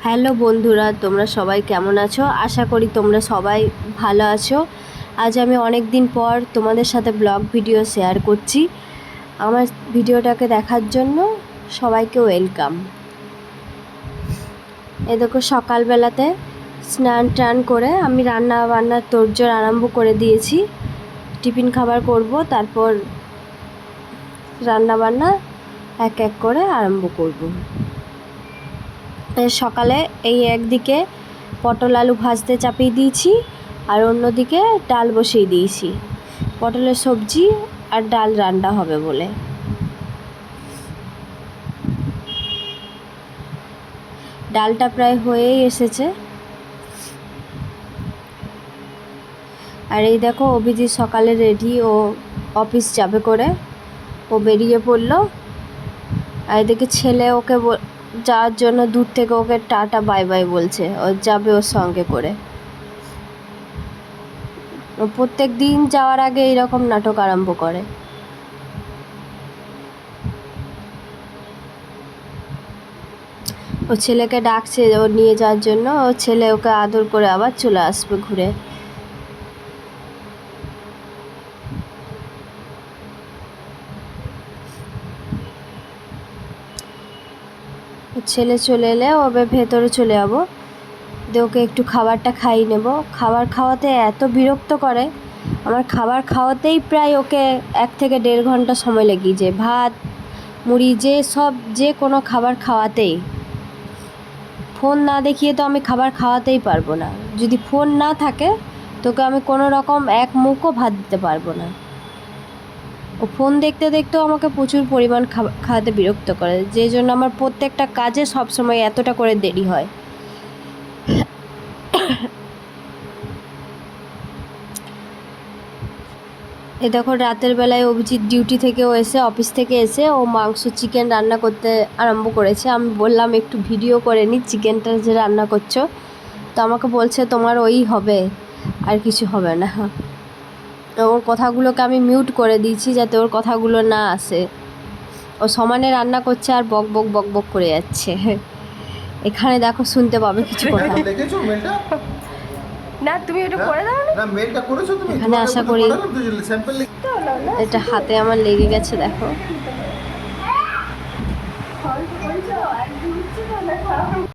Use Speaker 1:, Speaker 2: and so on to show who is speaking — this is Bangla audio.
Speaker 1: হ্যালো বন্ধুরা, তোমরা সবাই কেমন আছো? আশা করি তোমরা সবাই ভালো আছো। আজ আমি অনেক দিন পর তোমাদের সাথে ব্লগ ভিডিও শেয়ার করছি। আমার ভিডিওটাকে দেখার জন্য সবাইকে ওয়েলকাম। এ দেখো, সকালবেলাতে স্নান টান করে আমি রান্না বান্নার তোড়জোড় আরম্ভ করে দিয়েছি। টিফিন খাবার করব, তারপর রান্না বান্না এক এক করে আরম্ভ করব। সকালে এই একদিকে পটল আলু ভাজতে চাপিয়ে দিয়েছি, আর অন্যদিকে ডাল বসিয়ে দিয়েছি। পটলের সবজি আর ডাল রান্না হবে বলে। ডালটা প্রায় হয়েই এসেছে। আর এই দেখো, অভিজিৎ সকালে রেডি, ও অফিস যাবে করে ও বেরিয়ে পড়লো। আর এদিকে ছেলে ওকে যাওয়ার জন্য দূর থেকে ওকে টাটা বাই বাই বলছে, ও যাবে ওর সঙ্গে করে। ও প্রত্যেক দিন যাওয়ার আগে এইরকম নাটক আরম্ভ করে। ও ছেলেকে ডাকছে ও নিয়ে যাওয়ার জন্য, ও ছেলে ওকে আদর করে আবার চলে আসবে ঘুরে। ছেলে চলে এলে ওবে ভেতরে চলে যাবো, দিয়ে ওকে একটু খাবারটা খাইয়ে নেব। খাবার খাওয়াতে এত বিরক্ত করে, আমার খাবার খাওয়াতেই প্রায় ওকে 1 থেকে 1.5 ঘন্টা সময় লেগে যায়। ভাত মুড়ি যে কোনো খাবার খাওয়াতেই ফোন না দেখিয়ে তো আমি খাবার খাওয়াতেই পারবো না। যদি ফোন না থাকে তোকে আমি কোনো রকম এক মুখও ভাত দিতে পারবো না। ও ফোন দেখতে দেখতেও আমাকে প্রচুর পরিমাণ খাওয়াতে বিরক্ত করে, যেই জন্য আমার প্রত্যেকটা কাজে সবসময় এতটা করে দেরি হয়। এ দেখো, রাতের বেলায় অভিজিৎ ডিউটি থেকেও এসে, অফিস থেকে এসে ও মাংস চিকেন রান্না করতে আরম্ভ করেছে। আমি বললাম একটু ভিডিও করে নি চিকেনটা যে রান্না করছো, তো আমাকে বলছে তোমার ওই হবে, আর কিছু হবে না। ওর কথাগুলোকে আমি মিউট করে দিয়েছি যাতে ওর কথাগুলো না আসে। ও সমানে রান্না করছে আর বক বক বক বক করে যাচ্ছে। এখানে দেখো, শুনতে পাবে কিছু কথা। না, তুমি এটা করে দাও না, মেলটা করেছো তুমি? এখানে আশা করি এটা হাতে আমার লেগে গেছে, দেখো।